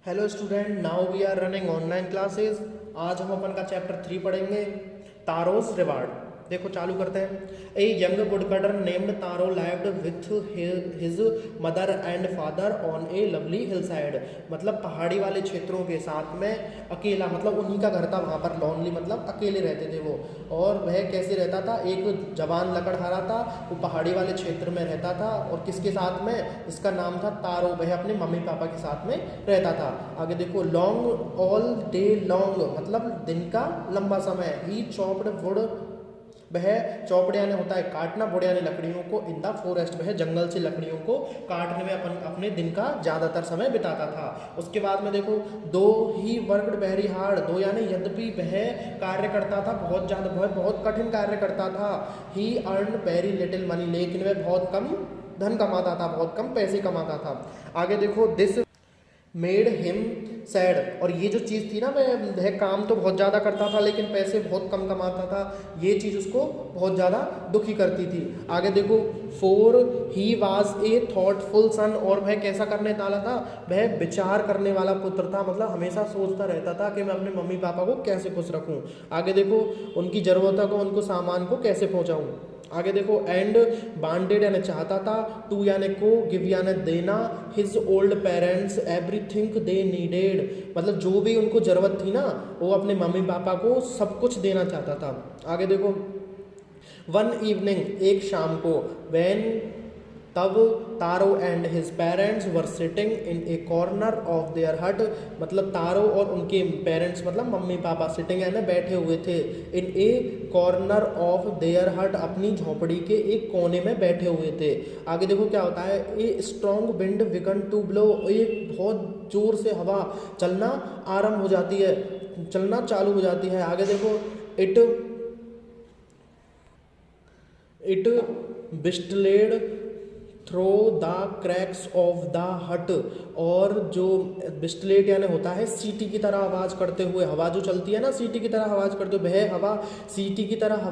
Hello student, now we are running online classes. आज हम अपन का चैप्टर 3 पढ़ेंगे, तारोस रिवार्ड। देखो चालू करते हैं। A young woodcutter named taro lived with his mother and father on A lovely hill side. मतलब पहाड़ी वाले क्षेत्रों के साथ में अकेला, मतलब उन्हीं का घर था वहाँ पर। लॉनली मतलब अकेले रहते थे वो। और वह कैसे रहता था? एक जवान लकड़हारा था, वो पहाड़ी वाले क्षेत्र में रहता था। और किसके साथ में? इसका नाम था तारो। वह अपने मम्मी पापा के साथ में रहता था। आगे देखो, लॉन्ग ऑल डे लॉन्ग मतलब दिन का लंबा समय। ही चॉप्ड वुड, वह चौपड़ यानी होता है काटना, वुड यानी लकड़ियों को, इन द फॉरेस्ट वह जंगल से लकड़ियों को काटने में अपने दिन का ज़्यादातर समय बिताता था। उसके बाद में देखो, दो ही वर्कड वेरी हार्ड, दो यानी यद्यपि वह कार्य करता था बहुत ज़्यादा, बहुत कठिन कार्य करता था। ही अर्न वेरी लिटिल मनी, लेकिन वह बहुत कम धन कमाता था, बहुत कम पैसे कमाता था। आगे देखो, दिस मेड हिम सैड, और ये जो चीज़ थी ना, वह काम तो बहुत ज़्यादा करता था लेकिन पैसे बहुत कम कमाता था। ये चीज़ उसको बहुत ज़्यादा दुखी करती थी। आगे देखो, for he was a thoughtful son, और वह कैसा करने वाला था? वह विचार करने वाला पुत्र था। मतलब हमेशा सोचता रहता था कि मैं अपने मम्मी पापा को कैसे खुश रखूँ। आगे देखो, उनकी ज़रूरतों को, उनको सामान को कैसे पहुँचाऊँ। आगे देखो, एंड बांडेड यानी चाहता था, टू यानी को, गिव यानी देना, his old parents everything they needed, मतलब जो भी उनको ज़रूरत थी ना, वो अपने मम्मी पापा को सब कुछ देना चाहता था। आगे देखो, वन इवनिंग एक शाम को, वैन तब Taro and his parents were sitting in a corner of their hut, मतलब तारो और उनके पेरेंट्स मतलब मम्मी पापा सिटिंग है ना बैठे हुए थे, इन ए कॉर्नर ऑफ देयर हट अपनी झोपड़ी के एक कोने में बैठे हुए थे। आगे देखो क्या होता है, a strong wind began to blow, एक बहुत जोर से हवा चलना आरंभ हो जाती है, चलना चालू हो जाती है। आगे देखो, it it whistled through the cracks of the hut, और जो बिस्टलेट यानी होता है सीटी की तरह आवाज़ करते हुए, हवा जो चलती है ना सीटी की तरह आवाज़ करते हुए, वह हवा सीटी की तरह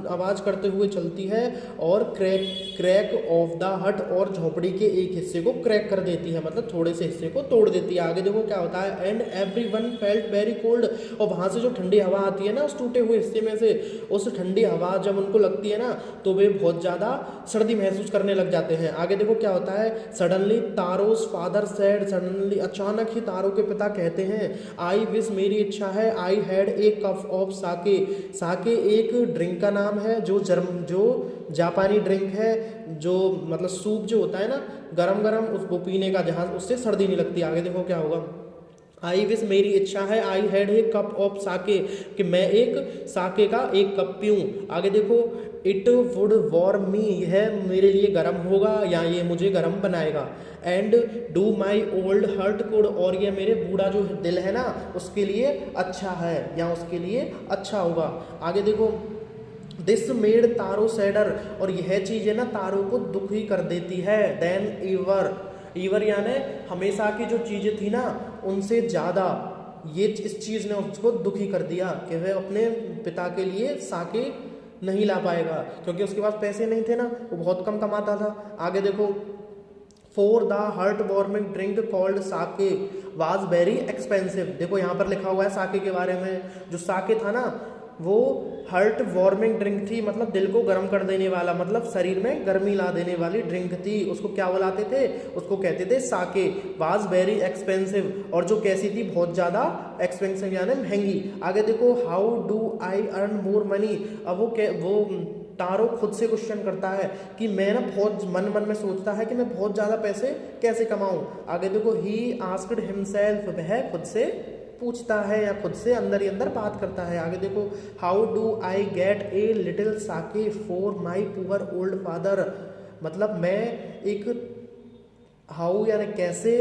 आवाज़ करते हुए चलती है और क्रैक ऑफ द हट, और झोपड़ी के एक हिस्से को क्रैक कर देती है, मतलब थोड़े से हिस्से को तोड़ देती है। आगे देखो क्या होता है, and every one felt very cold, और वहाँ से जो ठंडी हवा आती है ना उस टूटे हुए हिस्से में से, उस ठंडी हवा जब उनको लगती है ना तो वे बहुत ज़्यादा सर्दी महसूस करने लग जाते हैं। आगे देखो क्या होता है, सडनली तारोस फादर सेड, सडनली अचानक ही तारो के पिता कहते हैं, आई विश मेरी इच्छा है, I had a cup of sake, sake एक ड्रिंक का नाम है जो जापानी ड्रिंक है, जो मतलब सूप जो होता है ना गरम गरम, उसको पीने का, जहाँ उससे सर्दी नहीं लगती। आगे देखो क्या होगा, आई विश मेरी इच्छा है, I had a cup of sake, कि मैं एक साके का एक कप पीऊँ। आगे देखो, इट वुड वॉर्म मी, यह मेरे लिए गर्म होगा या ये मुझे गर्म बनाएगा। And do my old heart good, और ये मेरे बूढ़ा जो दिल है ना उसके लिए अच्छा है या उसके लिए अच्छा होगा। आगे देखो, दिस मेड तारो सैडर, और यह चीज़ है ना तारो को दुखी कर देती है, देन ईवर यानी हमेशा की जो चीज़ें थी ना उनसे ज़्यादा, ये इस चीज़ ने उसको दुखी कर दिया कि वह अपने पिता के लिए साके नहीं ला पाएगा, क्योंकि उसके पास पैसे नहीं थे ना, वो बहुत कम कमाता था। आगे देखो, for the heart warming drink called sake was very expensive, देखो यहाँ पर लिखा हुआ है साके के बारे में। जो साके था ना वो हार्ट वार्मिंग ड्रिंक थी, मतलब दिल को गर्म कर देने वाला, मतलब शरीर में गर्मी ला देने वाली ड्रिंक थी। उसको क्या बुलाते थे? उसको कहते थे साके। वाज वेरी एक्सपेंसिव, और जो कैसी थी? बहुत ज़्यादा एक्सपेंसिव यानी महंगी। आगे देखो, how do I earn more money, अब वो तारो खुद से क्वेश्चन करता है कि मैं ना बहुत मन में सोचता है कि मैं बहुत ज़्यादा पैसे कैसे कमाऊँ। आगे देखो, ही आस्क्ड हिमसेल्फ, वह खुद से पूछता है या खुद से अंदर ही अंदर बात करता है। आगे देखो, how do I get a little sake for my poor old father, मतलब मैं एक, हाउ यानी कैसे,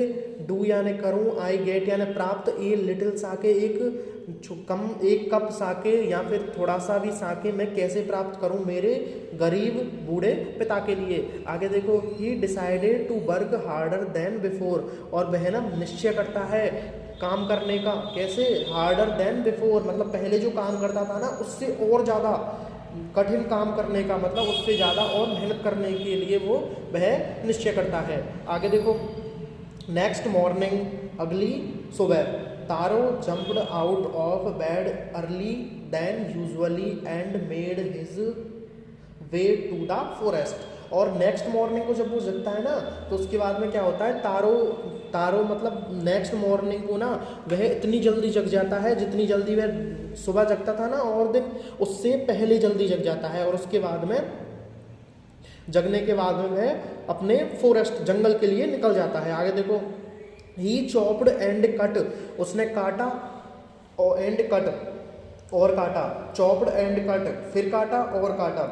डू यानी करूँ, आई गेट यानी प्राप्त, ए लिटिल साके एक कप साके या फिर थोड़ा सा भी साके मैं कैसे प्राप्त करूं मेरे गरीब बूढ़े पिता के लिए। आगे देखो, he decided to work harder than before, और वह ना निश्चय करता है काम करने का, कैसे? हार्डर देन बिफोर, मतलब पहले जो काम करता था ना उससे और ज़्यादा कठिन काम करने का, मतलब उससे ज़्यादा और मेहनत करने के लिए वह निश्चय करता है। आगे देखो, नेक्स्ट मॉर्निंग, अगली सुबह, Taro jumped out of bed early then usually and made his way to the forest. और नेक्स्ट मॉर्निंग को जब वो जगता है ना, तो उसके बाद में क्या होता है, तारो तारो मतलब नेक्स्ट मॉर्निंग को ना वह इतनी जल्दी जग जाता है जितनी जल्दी वह सुबह जगता था ना और दिन, उससे पहले जल्दी जग जाता है। और उसके बाद में जगने के बाद में वह अपने फॉरेस्ट जंगल के लिए निकल जाता है। आगे देखो, ही चॉप्ड एंड कट, उसने काटा और एंड कट और काटा, चॉप्ड एंड कट फिर काटा और काटा,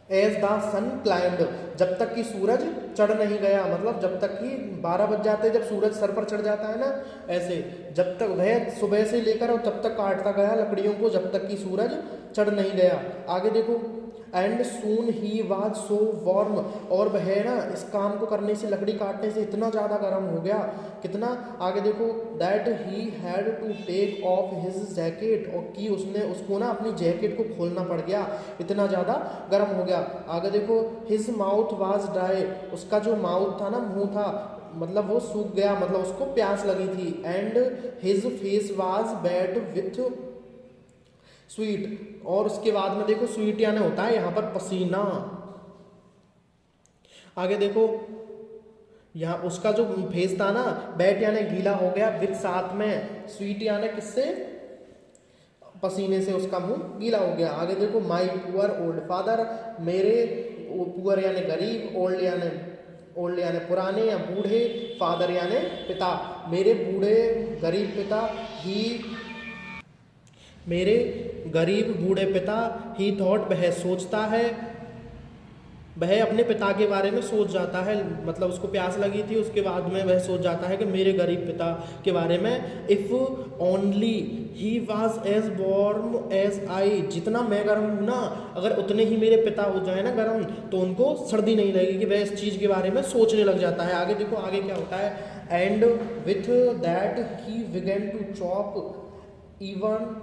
एज द सन क्लाइम्ड, जब तक कि सूरज चढ़ नहीं गया, मतलब जब तक कि 12 बज जाते हैं जब सूरज सर पर चढ़ जाता है ना, ऐसे जब तक वह सुबह से लेकर और तब तक काटता गया लकड़ियों को जब तक कि सूरज चढ़ नहीं गया। आगे देखो, and soon he was so warm, और वह ना इस काम को करने से, लकड़ी काटने से इतना ज़्यादा गर्म हो गया, कितना, आगे देखो, that he had to take off his jacket, और कि उसने उसको ना अपनी जैकेट को खोलना पड़ गया, इतना ज़्यादा गर्म हो गया। आगे देखो, हिज माउथ वाज ड्राई, उसका जो माउथ था ना, मुंह था, मतलब वो सूख गया, मतलब उसको प्यास लगी थी। And his face was wet with sweat, और उसके बाद में देखो स्वीट यानी होता है यहाँ पर पसीना। आगे देखो, यहाँ उसका जो फेस था ना, बैट यानी गीला हो गया, विथ साथ में स्वीट यानी किससे, पसीने से उसका मुंह गीला हो गया। आगे देखो, माई पुअर ओल्ड फादर, मेरे पुअर यानी गरीब, ओल्ड यानी पुराने या बूढ़े, फादर यानी पिता, मेरे बूढ़े गरीब पिता, मेरे गरीब बूढ़े पिता, ही थॉट, वह सोचता है, वह अपने पिता के बारे में सोच जाता है, मतलब उसको प्यास लगी थी, उसके बाद में वह सोच जाता है कि मेरे गरीब पिता के बारे में। If only he was as warm as I, जितना मैं गर्म हूँ ना, अगर उतने ही मेरे पिता हो जाए ना गर्म, तो उनको सर्दी नहीं लगेगी, वह इस चीज़ के बारे में सोचने लग जाता है। आगे देखो, आगे क्या होता है, and with that he began to chop even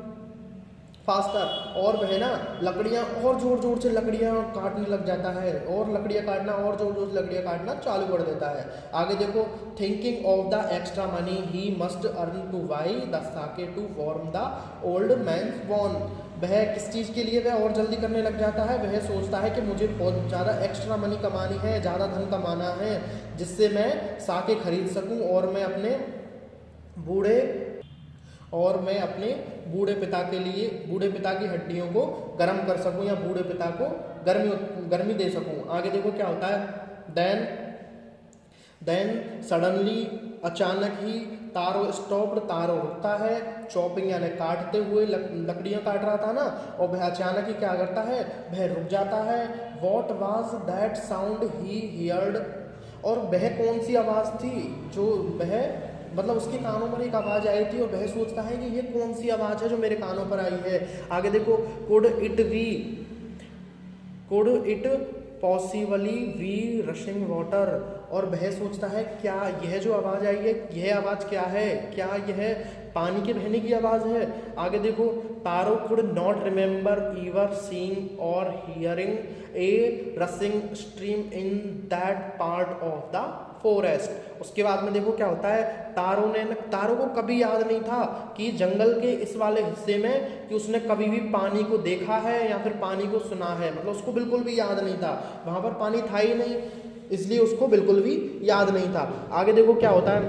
faster, और वह ना लकड़ियाँ और ज़ोर ज़ोर से लकड़ियाँ काटने लग जाता है, और लकड़ियाँ काटना और ज़ोर ज़ोर से लकड़ियाँ काटना चालू कर देता है। आगे देखो, thinking of the extra money he must earn to buy the sake to warm the old man's bone, वह किस चीज़ के लिए वह और जल्दी करने लग जाता है, वह सोचता है कि मुझे बहुत ज़्यादा एक्स्ट्रा मनी कमानी है, ज़्यादा धन कमाना है, जिससे मैं साके खरीद सकूँ और मैं अपने बूढ़े पिता के लिए, बूढ़े पिता की हड्डियों को गर्म कर सकूं, या बूढ़े पिता को गर्मी दे सकूं। आगे देखो क्या होता है, देन सडनली, अचानक ही, तारो स्टॉप्ड, तारो रुकता है, चॉपिंग यानी काटते हुए, लकड़ियाँ काट रहा था ना, और वह अचानक ही क्या करता है, वह रुक जाता है। What was that sound he heard, और वह कौन सी आवाज़ थी जो वह, मतलब उसके कानों पर एक आवाज़ आई थी, और वह सोचता है कि ये कौन सी आवाज़ है जो मेरे कानों पर आई है। आगे देखो, could it possibly be rushing water, और वह सोचता है क्या यह जो आवाज़ आई है, यह आवाज़ क्या है, क्या यह पानी के बहने की आवाज़ है। आगे देखो, Taro could not remember ever seeing or hearing a rushing stream in that part of the forest. उसके बाद में देखो क्या होता है, तारो को कभी याद नहीं था कि जंगल के इस वाले हिस्से में कि उसने कभी भी पानी को देखा है या फिर पानी को सुना है, मतलब उसको बिल्कुल भी याद नहीं था, वहाँ पर पानी था ही नहीं, इसलिए उसको बिल्कुल भी याद नहीं था। आगे देखो क्या होता है,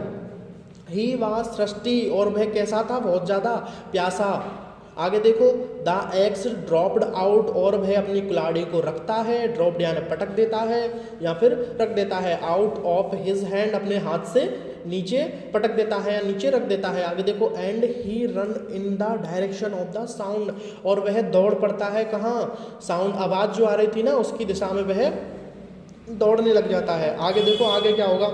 ही वाज थर्स्टी, और वह कैसा था, बहुत ज़्यादा प्यासा। आगे देखो, द एक्स ड्रॉप्ड आउट, और वह अपनी कुल्हाड़ी को रखता है, ड्रॉप्ड यानी पटक देता है या फिर रख देता है, आउट ऑफ हिज हैंड, अपने हाथ से नीचे पटक देता है या नीचे रख देता है। आगे देखो, and he run in the direction of the sound, और वह दौड़ पड़ता है कहाँ, साउंड आवाज़ जो आ रही थी ना उसकी दिशा में वह दौड़ने लग जाता है। आगे देखो आगे क्या होगा,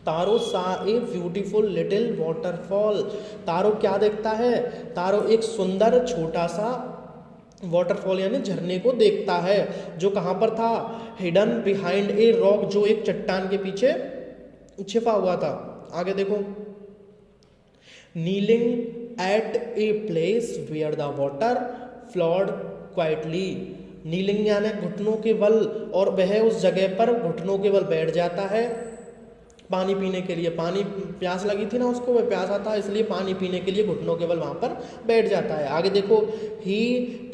तारो सा ए ब्यूटीफुल लिटिल वाटरफॉल, तारो क्या देखता है, तारो एक सुंदर छोटा सा वाटरफॉल यानी झरने को देखता है, जो कहाँ पर था, हिडन बिहाइंड ए रॉक, जो एक चट्टान के पीछे छिपा हुआ था। आगे देखो, kneeling at a place where the water flowed quietly, kneeling यानी घुटनों के बल, और वह उस जगह पर घुटनों के बल बैठ जाता है, पानी पीने के लिए, पानी प्यास लगी थी ना उसको, वह प्यासा था इसलिए पानी पीने के लिए घुटनों केवल वहाँ पर बैठ जाता है। आगे देखो, he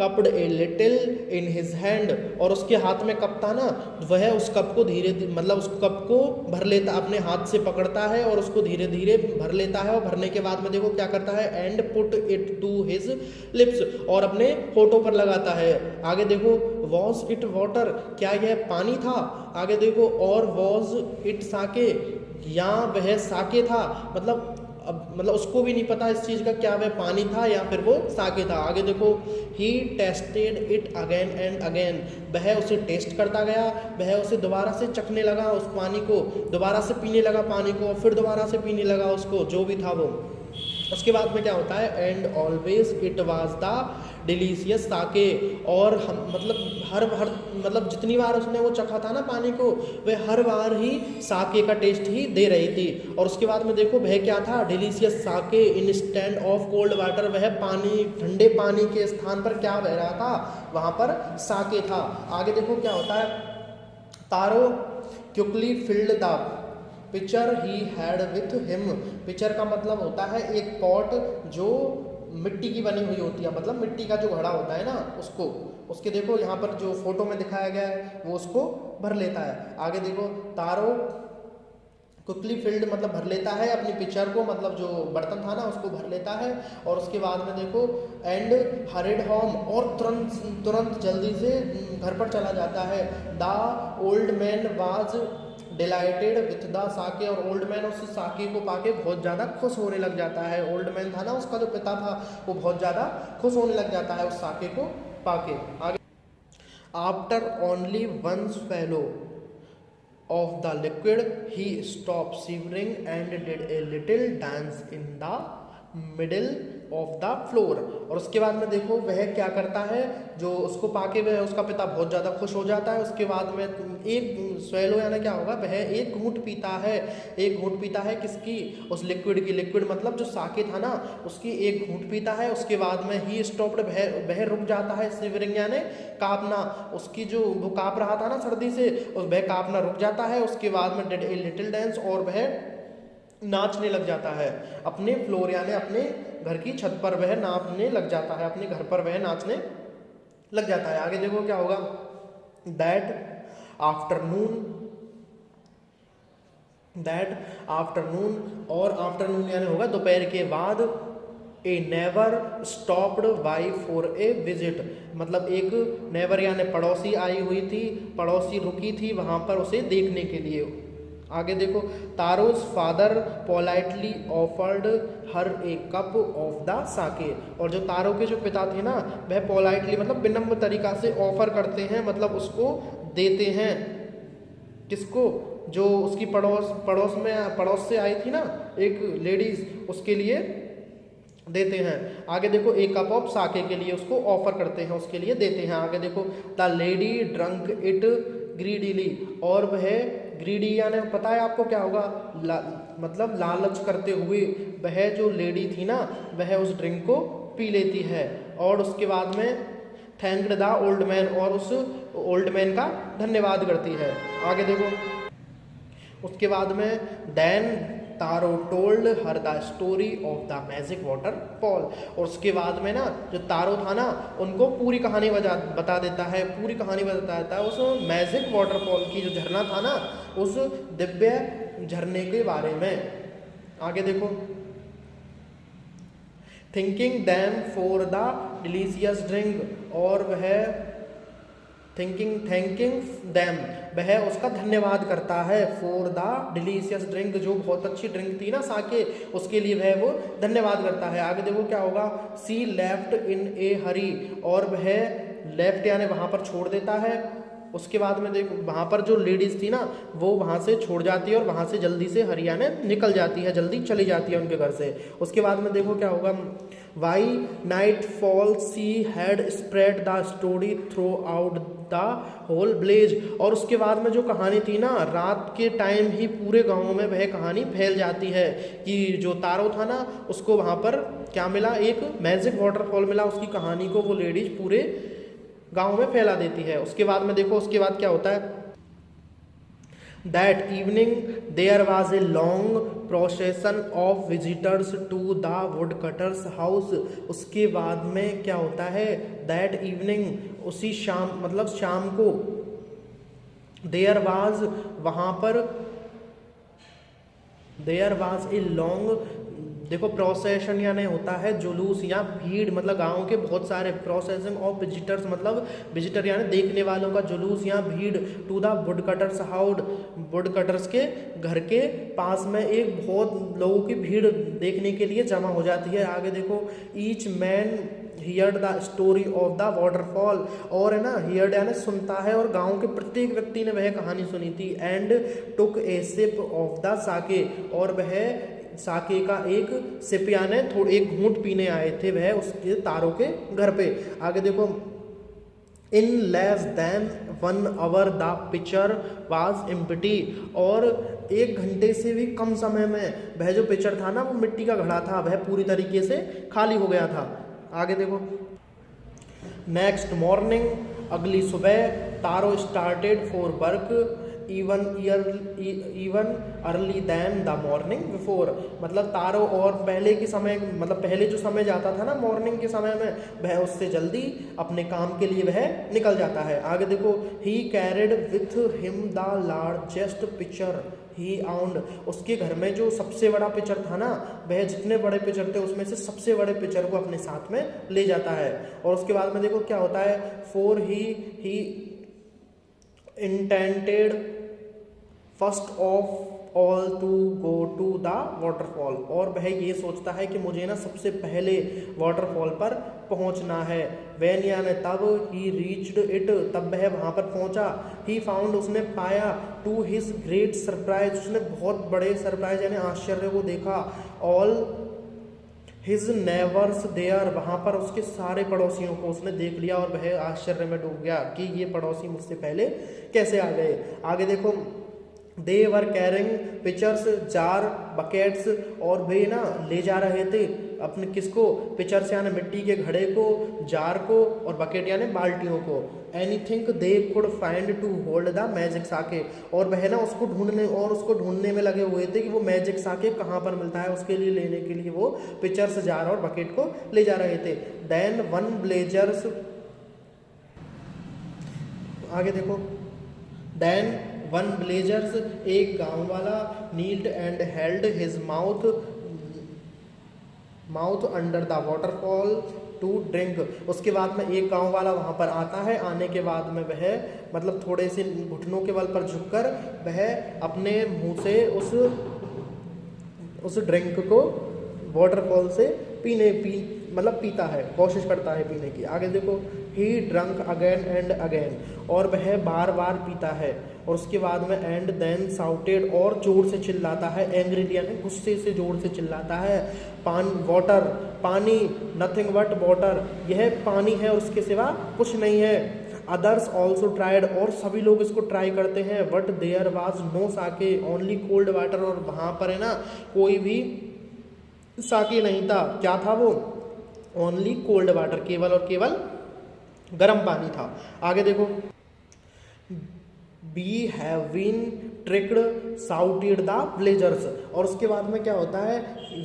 cupped a little in his hand, और उसके हाथ में कप था ना, वह उस कप को धीरे मतलब उस कप को भर लेता, अपने हाथ से पकड़ता है और उसको धीरे धीरे भर लेता है, और भरने के बाद में देखो क्या करता है, and put it to his lips, और अपने होठों पर लगाता है। आगे देखो, वॉज इट वाटर, क्या यह पानी था? आगे देखो, और वॉज इट साके, या वह साके था, मतलब उसको भी नहीं पता इस चीज़ का, क्या वह पानी था या फिर वो साके था। आगे देखो, he tasted it again and again, वह उसे टेस्ट करता गया, वह उसे दोबारा से चखने लगा उस पानी को, दोबारा से पीने लगा पानी को, फिर दोबारा से पीने लगा उसको, जो भी था वो। उसके बाद में क्या होता है, and always it was the delicious sake, और हम हर मतलब जितनी बार उसने वो चखा था ना पानी को, वह हर बार ही साके का टेस्ट ही दे रही थी। और उसके बाद में देखो, वह क्या था, delicious sake instead of cold water, वह पानी, ठंडे पानी के स्थान पर क्या बह रहा था, वहाँ पर साके था। आगे देखो क्या होता है, Taro quickly filled the pitcher he had with him, pitcher का मतलब होता है एक पॉट जो मिट्टी की बनी हुई होती है, मतलब मिट्टी का जो घड़ा होता है ना उसको, उसके देखो यहाँ पर जो फोटो में दिखाया गया है वो उसको भर लेता है। आगे देखो, तारो क्विकली फिल्ड मतलब भर लेता है अपनी पिक्चर को, मतलब जो बर्तन था ना उसको भर लेता है। और उसके बाद में देखो, एंड हरिड होम, और तुरंत जल्दी से घर पर चला जाता है। The old man was delighted with the sake, और ओल्ड मैन उस साके को पाके बहुत ज़्यादा खुश होने लग जाता है। ओल्ड मैन था ना उसका जो पिता था, वो बहुत ज़्यादा खुश होने लग जाता है उस साके को पाके। आगे, after only one swallow of the liquid he stopped shivering and did a little dance in the middle of the floor। और उसके बाद में देखो वह क्या करता है, जो उसको पाके वह उसका पिता बहुत ज़्यादा खुश हो जाता है। उसके बाद में एक स्वेलो यानी क्या होगा, वह एक घूंट पीता है, एक घूंट पीता है किसकी, उस लिक्विड की, लिक्विड मतलब जो साके था ना उसकी एक घूंट पीता है। उसके बाद में ही स्टॉप्ड, वह रुक जाता है, शिवरिंग यानी कांपना, उसकी जो वो कांप रहा था ना सर्दी से, वह कांपना रुक जाता है। उसके बाद में डिड ए लिटिल डांस, और वह नाचने लग जाता है अपने फ्लोर यानी अपने घर की छत पर, वह नाचने लग जाता है, अपने घर पर वह नाचने लग जाता है। आगे देखो क्या होगा, दैट आफ्टरनून, और आफ्टरनून यानी होगा दोपहर के बाद, a neighbour stopped by for a visit, मतलब एक नेवर यानी पड़ोसी आई हुई थी, पड़ोसी रुकी थी वहाँ पर उसे देखने के लिए। आगे देखो, Taro's father politely offered her a cup of the sake, और जो तारो के जो पिता थे ना, वह पोलाइटली मतलब विनम्र तरीका से ऑफर करते हैं, मतलब उसको देते हैं, किसको, जो उसकी पड़ोस से आई थी ना एक लेडीज, उसके लिए देते हैं। आगे देखो, एक कप ऑफ साके के लिए उसको ऑफर करते हैं, उसके लिए देते हैं। आगे देखो, the lady drunk it greedily, और वह ग्रीडी यानी पता है आपको क्या होगा, मतलब लालच करते हुए वह जो लेडी थी ना, वह उस ड्रिंक को पी लेती है। और उसके बाद में थैंक्ड द ओल्ड मैन, और उस ओल्ड मैन का धन्यवाद करती है। आगे देखो, उसके बाद में then Taro told her the story of the magic waterfall, और उसके बाद में ना जो तारो था ना उनको पूरी कहानी बता देता है, पूरी कहानी बता देता है उस मैजिक वाटरफॉल की, जो झरना था ना उस दिव्य झरने के बारे में। आगे देखो, thinking them for the delicious drink, और वह थैंकिंग दैम, वह उसका धन्यवाद करता है, फॉर द डिलीशियस ड्रिंक, जो बहुत अच्छी ड्रिंक थी ना साके, उसके लिए वह वो धन्यवाद करता है। आगे देखो क्या होगा, सी लेफ्ट इन ए हरी, और वह लेफ्ट यानी वहाँ पर छोड़ देता है। उसके बाद में देखो वहाँ पर जो लेडीज़ थी ना वो वहाँ से छोड़ जाती है, और वहाँ से जल्दी से हरियाणा निकल जाती है, जल्दी चली जाती है उनके घर से। उसके बाद में देखो क्या होगा, by nightfall she had spread the story throughout the whole village, और उसके बाद में जो कहानी थी ना, रात के टाइम ही पूरे गाँव में वह कहानी फैल जाती है कि जो तारो था ना उसको वहाँ पर क्या मिला, एक मैजिक वाटरफॉल मिला। उसकी कहानी को वो लेडीज पूरे गांव में फैला देती है। उसके बाद में देखो, उसके बाद क्या होता है, that evening there was a long procession of visitors to the woodcutter's house. उसके बाद में क्या होता है, दैट इवनिंग उसी शाम मतलब शाम को, देयर वाज वहाँ पर, देयर वाज ए लॉन्ग, देखो प्रोसेशन यानी होता है जुलूस या भीड़, मतलब गांव के बहुत सारे, प्रोसेसिंग ऑफ विजिटर्स मतलब विजिटर यानी देखने वालों का जुलूस या भीड़, to the woodcutter's house, woodcutter's के घर के पास में एक बहुत लोगों की भीड़ देखने के लिए जमा हो जाती है। आगे देखो, each man heard the story of the waterfall, और है ना हियर्ड यानी सुनता है, और गांव के प्रत्येक व्यक्ति ने वह कहानी सुनी थी। And took a sip of the sake, और वह साके का एक सिप यानी थोड़ा एक घूंट पीने आए थे वह उसके तारों के घर पे। आगे देखो, in less than 1 hour the pitcher was empty, और 1 घंटे से भी कम समय में वह जो पिक्चर था ना, वो मिट्टी का घड़ा था, वह पूरी तरीके से खाली हो गया था। आगे देखो, नेक्स्ट मॉर्निंग, अगली सुबह, Taro started for work even early than the morning before, मतलब तारो और पहले के समय, मतलब पहले जो समय जाता था ना मॉर्निंग के समय में, वह उससे जल्दी अपने काम के लिए वह निकल जाता है। आगे देखो, he carried with him the largest pitcher he owned, उसके घर में जो सबसे बड़ा पिक्चर था ना, वह जितने बड़े पिक्चर थे उसमें से सबसे बड़े पिक्चर को अपने साथ में ले जाता है। और उसके बाद में देखो क्या होता है, for he intended first of all to go to the waterfall, और वह ये सोचता है कि मुझे ना सबसे पहले वाटरफॉल पर पहुंचना है। वैन यानी तब, ही रीच्ड इट, तब वह वहाँ पर पहुंचा। ही फाउंड, उसने पाया, टू हिज ग्रेट सरप्राइज, उसने बहुत बड़े सरप्राइज यानी आश्चर्य को देखा। ऑल हिज नेबर्स देयर, वहाँ पर उसके सारे पड़ोसियों को उसने देख लिया, और वह आश्चर्य में डूब गया कि ये पड़ोसी मुझसे पहले कैसे आ गए। आगे देखो, they were carrying pitchers jars buckets, और वे ना ले जा रहे थे अपने किसको, पिचर्स यानी मिट्टी के घड़े को, जार को, और बकेट यानी बाल्टियों को। Anything they could find to hold the magic sake, और वह ना उसको ढूंढने में लगे हुए थे कि वो मैजिक साके कहाँ पर मिलता है, उसके लिए लेने के लिए वो पिचर्स, जार और बकेट को ले जा रहे थे। देन वन ब्लेजर्स, आगे देखो, देन वन ब्लेजर्स, एक गांव वाला, knelt and held his mouth under the waterfall to drink, उसके बाद में एक गांव वाला वहाँ पर आता है। आने के बाद में वह मतलब थोड़े से घुटनों के बल पर झुककर वह अपने मुंह से उस ड्रिंक को वाटरफॉल से मतलब पीता है, कोशिश करता है पीने की। आगे देखो, ही ड्रंक अगेन एंड अगेन, और वह बार बार पीता है। और उसके बाद में एंड देन साउटेड, और जोर से चिल्लाता है, एंग्री यानी गुस्से से जोर से चिल्लाता है, वाटर पानी, नथिंग बट वाटर, यह पानी है और उसके सिवा कुछ नहीं है। अदर्स ऑल्सो ट्राइड, और सभी लोग इसको ट्राई करते हैं, but there was no sake only cold water, और वहाँ पर है ना कोई भी साके नहीं था। क्या था वो, ओनली कोल्ड वाटर, केवल और केवल गर्म पानी था। आगे देखो, we have been tricked shouted the villagers, और उसके बाद में क्या होता है,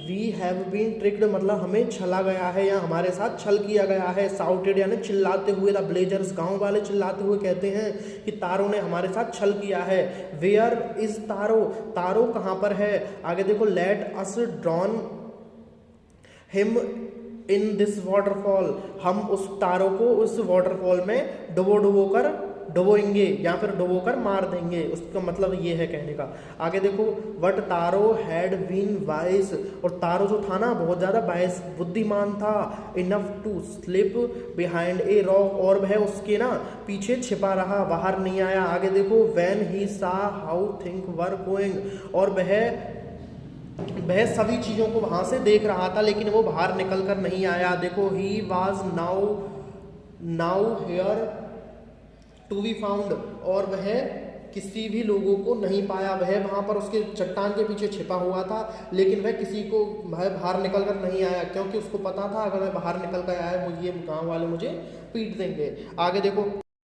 वी हैव बीन ट्रिक्ड मतलब हमें छला गया है या हमारे साथ छल किया गया है। साउटेड यानी चिल्लाते हुए, द ब्लेजर्स गांव वाले चिल्लाते हुए कहते हैं कि तारों ने हमारे साथ छल किया है। वेयर इज तारो, तारो कहाँ पर है। आगे देखो, let us drawn him in this waterfall, हम उस तारों को उस वाटरफॉल में डुबोएंगे या फिर डुबोकर मार देंगे, उसका मतलब ये है कहने का। आगे देखो, but Taro had been wise, और तारो जो था ना बहुत ज़्यादा वाइस बुद्धिमान था, enough to slip behind a rock, और वह उसके ना पीछे छिपा रहा, बाहर नहीं आया। आगे देखो, व्हेन ही सा हाउ थिंग वर गोइंग, और वह सभी चीज़ों को वहाँ से देख रहा था लेकिन वो बाहर निकल कर नहीं आया। देखो, he was nowhere to be found, और वह किसी भी लोगों को नहीं पाया। वह वहाँ पर उसके चट्टान के पीछे छिपा हुआ था लेकिन वह किसी को बाहर निकल कर नहीं आया, क्योंकि उसको पता था अगर मैं बाहर निकल कर आया ये गाँव वाले मुझे पीट देंगे। आगे देखो,